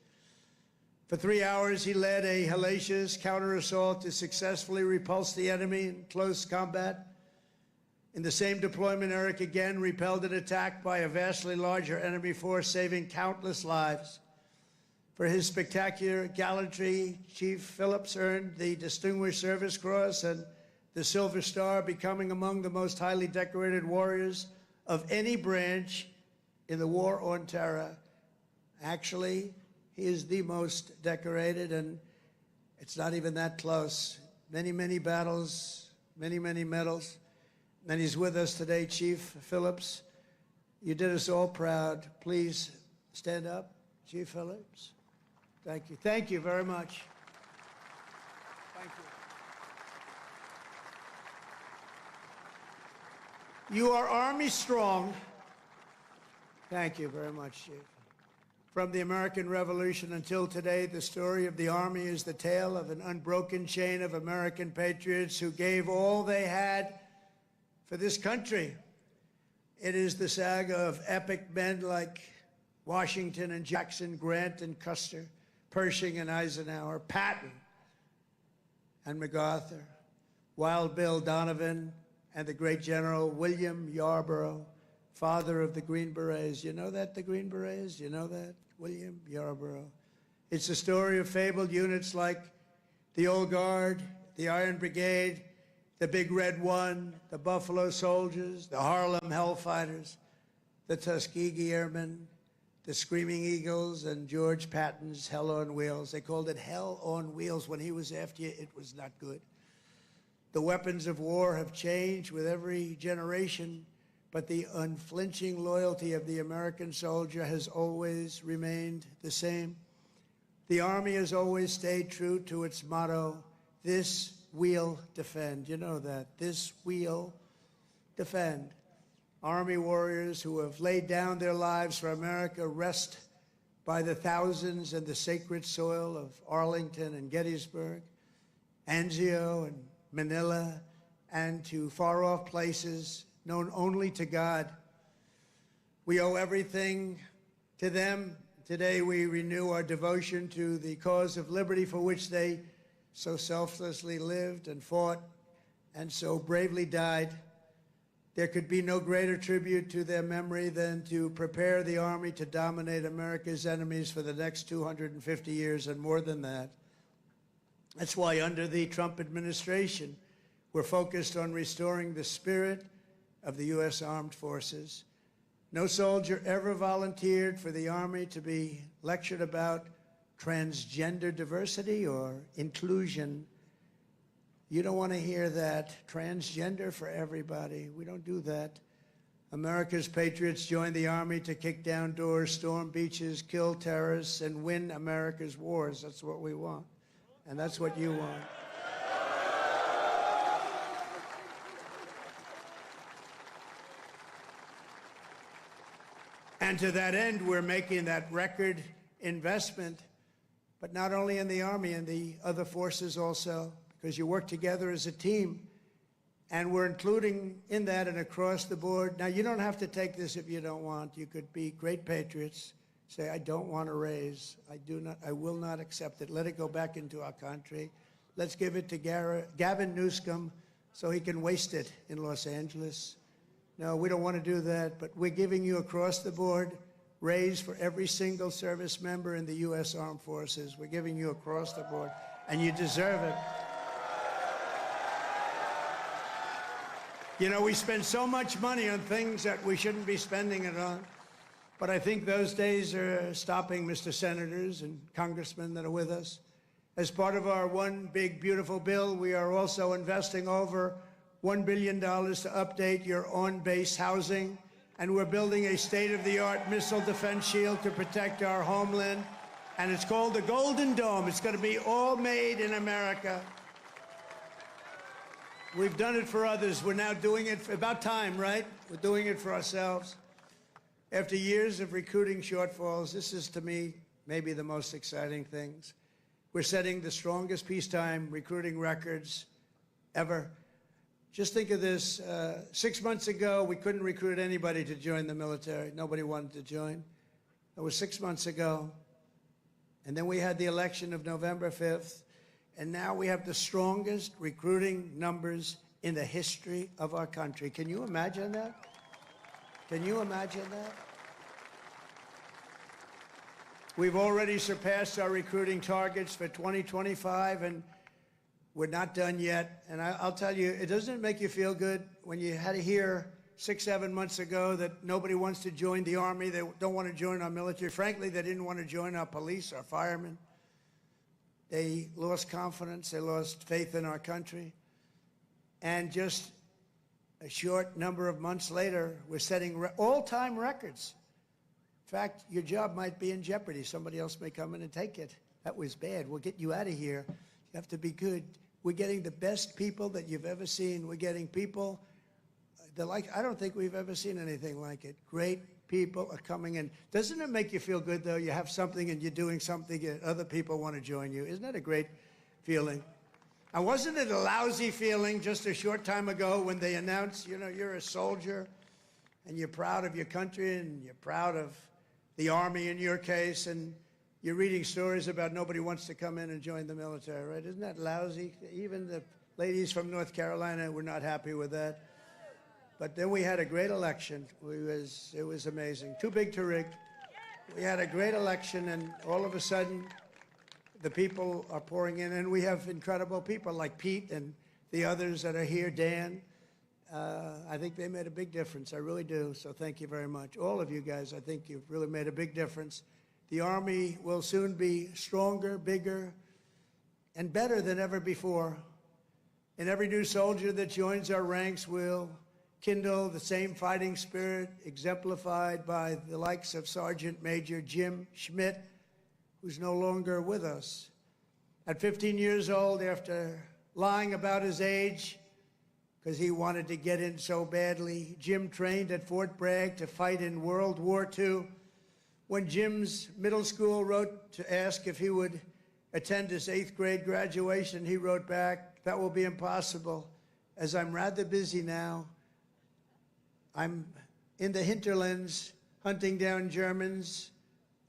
For 3 hours, he led a hellacious counter-assault to successfully repulse the enemy in close combat. In the same deployment, Eric again repelled an attack by a vastly larger enemy force, saving countless lives. For his spectacular gallantry, Chief Phillips earned the Distinguished Service Cross and the Silver Star, becoming among the most highly decorated warriors of any branch in the war on terror. Actually, he is the most decorated, and it's not even that close. Many, many battles, many, many medals. And he's with us today, Chief Phillips. You did us all proud. Please stand up, Chief Phillips. Thank you. Thank you very much. Thank you. You are Army strong. Thank you very much, Chief. From the American Revolution until today, the story of the Army is the tale of an unbroken chain of American patriots who gave all they had for this country. It is the saga of epic men like Washington and Jackson, Grant and Custer, Pershing and Eisenhower, Patton and MacArthur, Wild Bill Donovan, and the great General William Yarborough, father of the Green Berets. You know that, the Green Berets? You know that? William Yarborough. It's the story of fabled units like the Old Guard, the Iron Brigade, the Big Red One, the Buffalo Soldiers, the Harlem Hellfighters, the Tuskegee Airmen, the Screaming Eagles, and George Patton's Hell on Wheels. They called it Hell on Wheels. When he was after you, it was not good. The weapons of war have changed with every generation, but the unflinching loyalty of the American soldier has always remained the same. The Army has always stayed true to its motto, this we'll defend. You know that, this we'll defend. Army warriors who have laid down their lives for America rest by the thousands in the sacred soil of Arlington and Gettysburg, Anzio and Manila, and to far-off places known only to God. We owe everything to them. Today we renew our devotion to the cause of liberty for which they so selflessly lived and fought and so bravely died. There could be no greater tribute to their memory than to prepare the Army to dominate America's enemies for the next 250 years and more than that. That's why under the Trump administration, we're focused on restoring the spirit of the U.S. Armed Forces. No soldier ever volunteered for the Army to be lectured about transgender diversity or inclusion. You don't want to hear that. Transgender for everybody. We don't do that. America's patriots joined the Army to kick down doors, storm beaches, kill terrorists, and win America's wars. That's what we want. And that's what you want. And to that end, we're making that record investment, but not only in the Army, in the other forces also, because you work together as a team. And we're including in that and across the board. Now, you don't have to take this if you don't want. You could be great patriots, say, I don't want a raise. I will not accept it. Let it go back into our country. Let's give it to Gavin Newsom so he can waste it in Los Angeles. No, we don't want to do that, but we're giving you across the board raise for every single service member in the U.S. Armed Forces. We're giving you across the board, and you deserve it. You know, we spend so much money on things that we shouldn't be spending it on, but I think those days are stopping, Mr. Senators and Congressmen that are with us. As part of our one big, beautiful bill, we are also investing over $1 billion to update your on-base housing, and we're building a state-of-the-art missile defense shield to protect our homeland, and it's called the Golden Dome. It's going to be all made in America. We've done it for others. We're now doing it about time, right? We're doing it for ourselves. After years of recruiting shortfalls, this is, to me, maybe the most exciting things. We're setting the strongest peacetime recruiting records ever. Just think of this. 6 months ago, we couldn't recruit anybody to join the military. Nobody wanted to join. That was 6 months ago. And then we had the election of November 5th. And now we have the strongest recruiting numbers in the history of our country. Can you imagine that? Can you imagine that? We've already surpassed our recruiting targets for 2025, and we're not done yet. And I'll tell you, it doesn't make you feel good when you had to hear 6, 7 months ago that nobody wants to join the Army, they don't want to join our military. Frankly, they didn't want to join our police, our firemen. They lost confidence, they lost faith in our country. And just a short number of months later, we're setting all-time records. In fact, your job might be in jeopardy. Somebody else may come in and take it. That was bad. We'll get you out of here. You have to be good. We're getting the best people that you've ever seen. We're getting people that I don't think we've ever seen anything like it. Great people are coming in. Doesn't it make you feel good, though? You have something and you're doing something and other people want to join you. Isn't that a great feeling? And wasn't it a lousy feeling just a short time ago when they announced, you know, you're a soldier and you're proud of your country and you're proud of the Army in your case, and you're reading stories about nobody wants to come in and join the military, right? Isn't that lousy? Even the ladies from North Carolina were not happy with that. But then we had a great election. It was amazing. Too big to rig. We had a great election, and all of a sudden, the people are pouring in, and we have incredible people like Pete and the others that are here, Dan. I think they made a big difference. I really do. So thank you very much. All of you guys, I think you've really made a big difference. The Army will soon be stronger, bigger, and better than ever before. And every new soldier that joins our ranks will kindle the same fighting spirit exemplified by the likes of Sergeant Major Jim Schmidt, who's no longer with us. At 15 years old, after lying about his age, because he wanted to get in so badly, Jim trained at Fort Bragg to fight in World War II. When Jim's middle school wrote to ask if he would attend his 8th grade graduation, he wrote back, "That will be impossible, as I'm rather busy now. I'm in the hinterlands hunting down Germans,"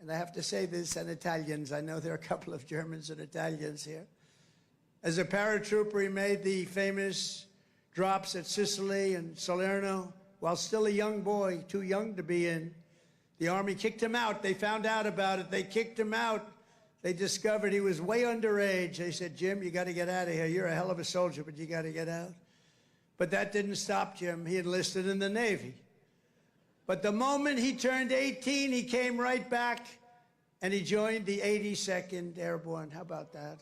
and I have to say this, and Italians. I know there are a couple of Germans and Italians here. As a paratrooper, he made the famous drops at Sicily and Salerno while still a young boy, too young to be in. The Army kicked him out. They found out about it. They kicked him out. They discovered he was way underage. They said, "Jim, you got to get out of here. You're a hell of a soldier, but you got to get out." But that didn't stop Jim. He enlisted in the Navy. But the moment he turned 18, he came right back and he joined the 82nd Airborne. How about that?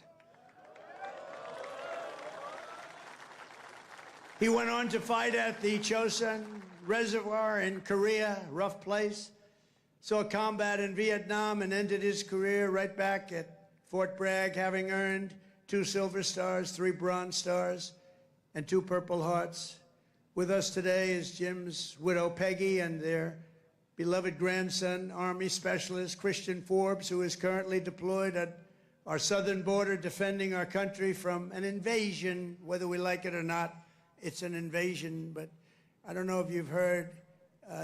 He went on to fight at the Chosin Reservoir in Korea, rough place. Saw combat in Vietnam and ended his career right back at Fort Bragg, having earned 2 Silver Stars, 3 Bronze Stars, and 2 Purple Hearts. With us today is Jim's widow, Peggy, and their beloved grandson, Army Specialist Christian Forbes, who is currently deployed at our southern border defending our country from an invasion. Whether we like it or not, it's an invasion. But I don't know if you've heard,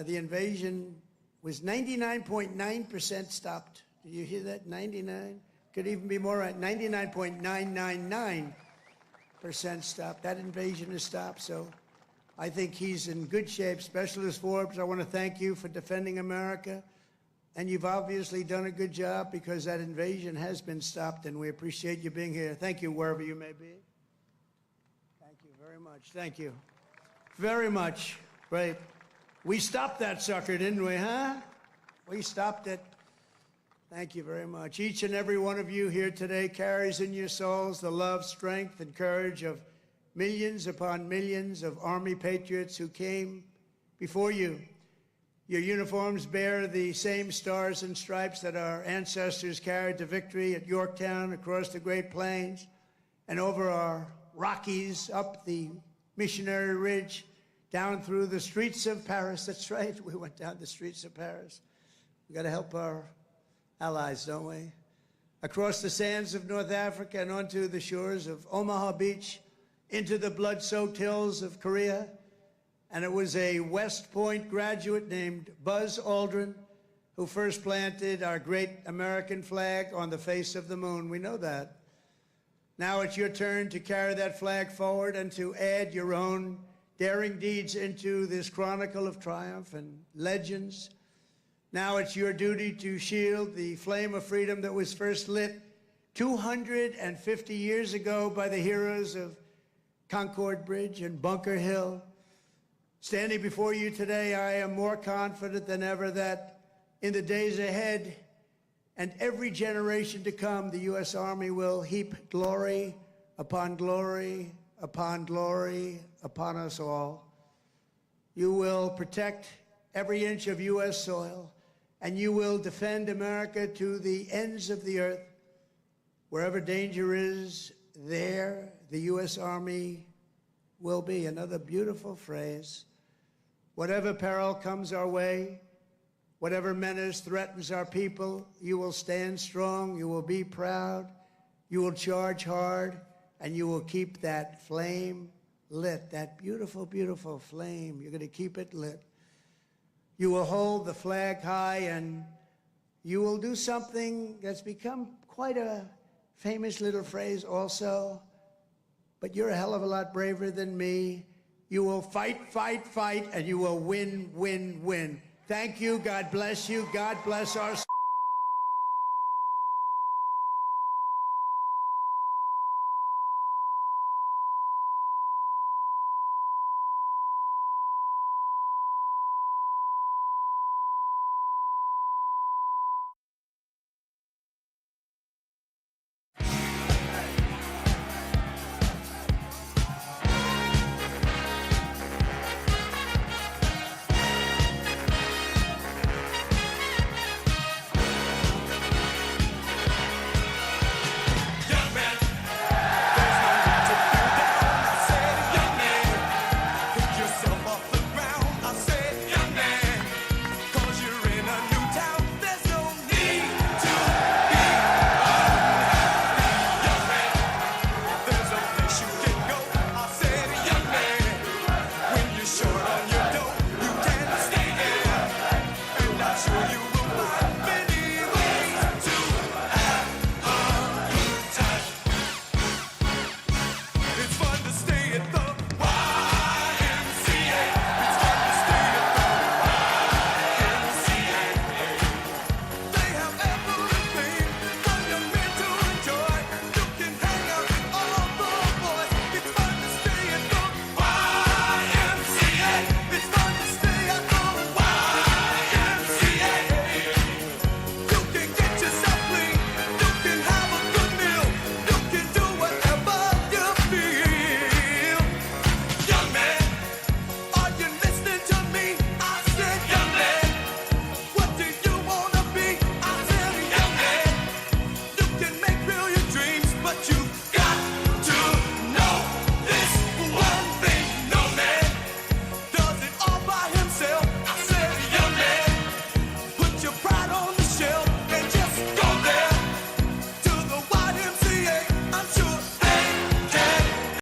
the invasion was 99.9% stopped. Did you hear that? 99? Could even be more right. 99.999% stopped. That invasion is stopped, so I think he's in good shape. Specialist Forbes, I want to thank you for defending America. And you've obviously done a good job because that invasion has been stopped, and we appreciate you being here. Thank you, wherever you may be. Thank you very much. Thank you very much. Great. We stopped that sucker, didn't we, huh? We stopped it. Thank you very much. Each and every one of you here today carries in your souls the love, strength, and courage of millions upon millions of Army patriots who came before you. Your uniforms bear the same stars and stripes that our ancestors carried to victory at Yorktown, across the Great Plains, and over our Rockies, up the Missionary Ridge, down through the streets of Paris. That's right, we went down the streets of Paris. We got to help our allies, don't we? Across the sands of North Africa and onto the shores of Omaha Beach, into the blood-soaked hills of Korea. And it was a West Point graduate named Buzz Aldrin who first planted our great American flag on the face of the moon. We know that. Now it's your turn to carry that flag forward and to add your own daring deeds into this chronicle of triumph and legends. Now it's your duty to shield the flame of freedom that was first lit 250 years ago by the heroes of Concord Bridge and Bunker Hill. Standing before you today, I am more confident than ever that in the days ahead and every generation to come, the U.S. Army will heap glory upon glory upon glory upon us all. You will protect every inch of U.S. soil, and you will defend America to the ends of the earth. Wherever danger is, there the U.S. Army will be. Another beautiful phrase. Whatever peril comes our way, whatever menace threatens our people, you will stand strong, you will be proud, you will charge hard, and you will keep that flame lit, that beautiful, beautiful flame. You're going to keep it lit. You will hold the flag high, and you will do something that's become quite a famous little phrase also, but you're a hell of a lot braver than me. You will fight, fight, fight, and you will win, win, win. Thank you. God bless you. God bless our...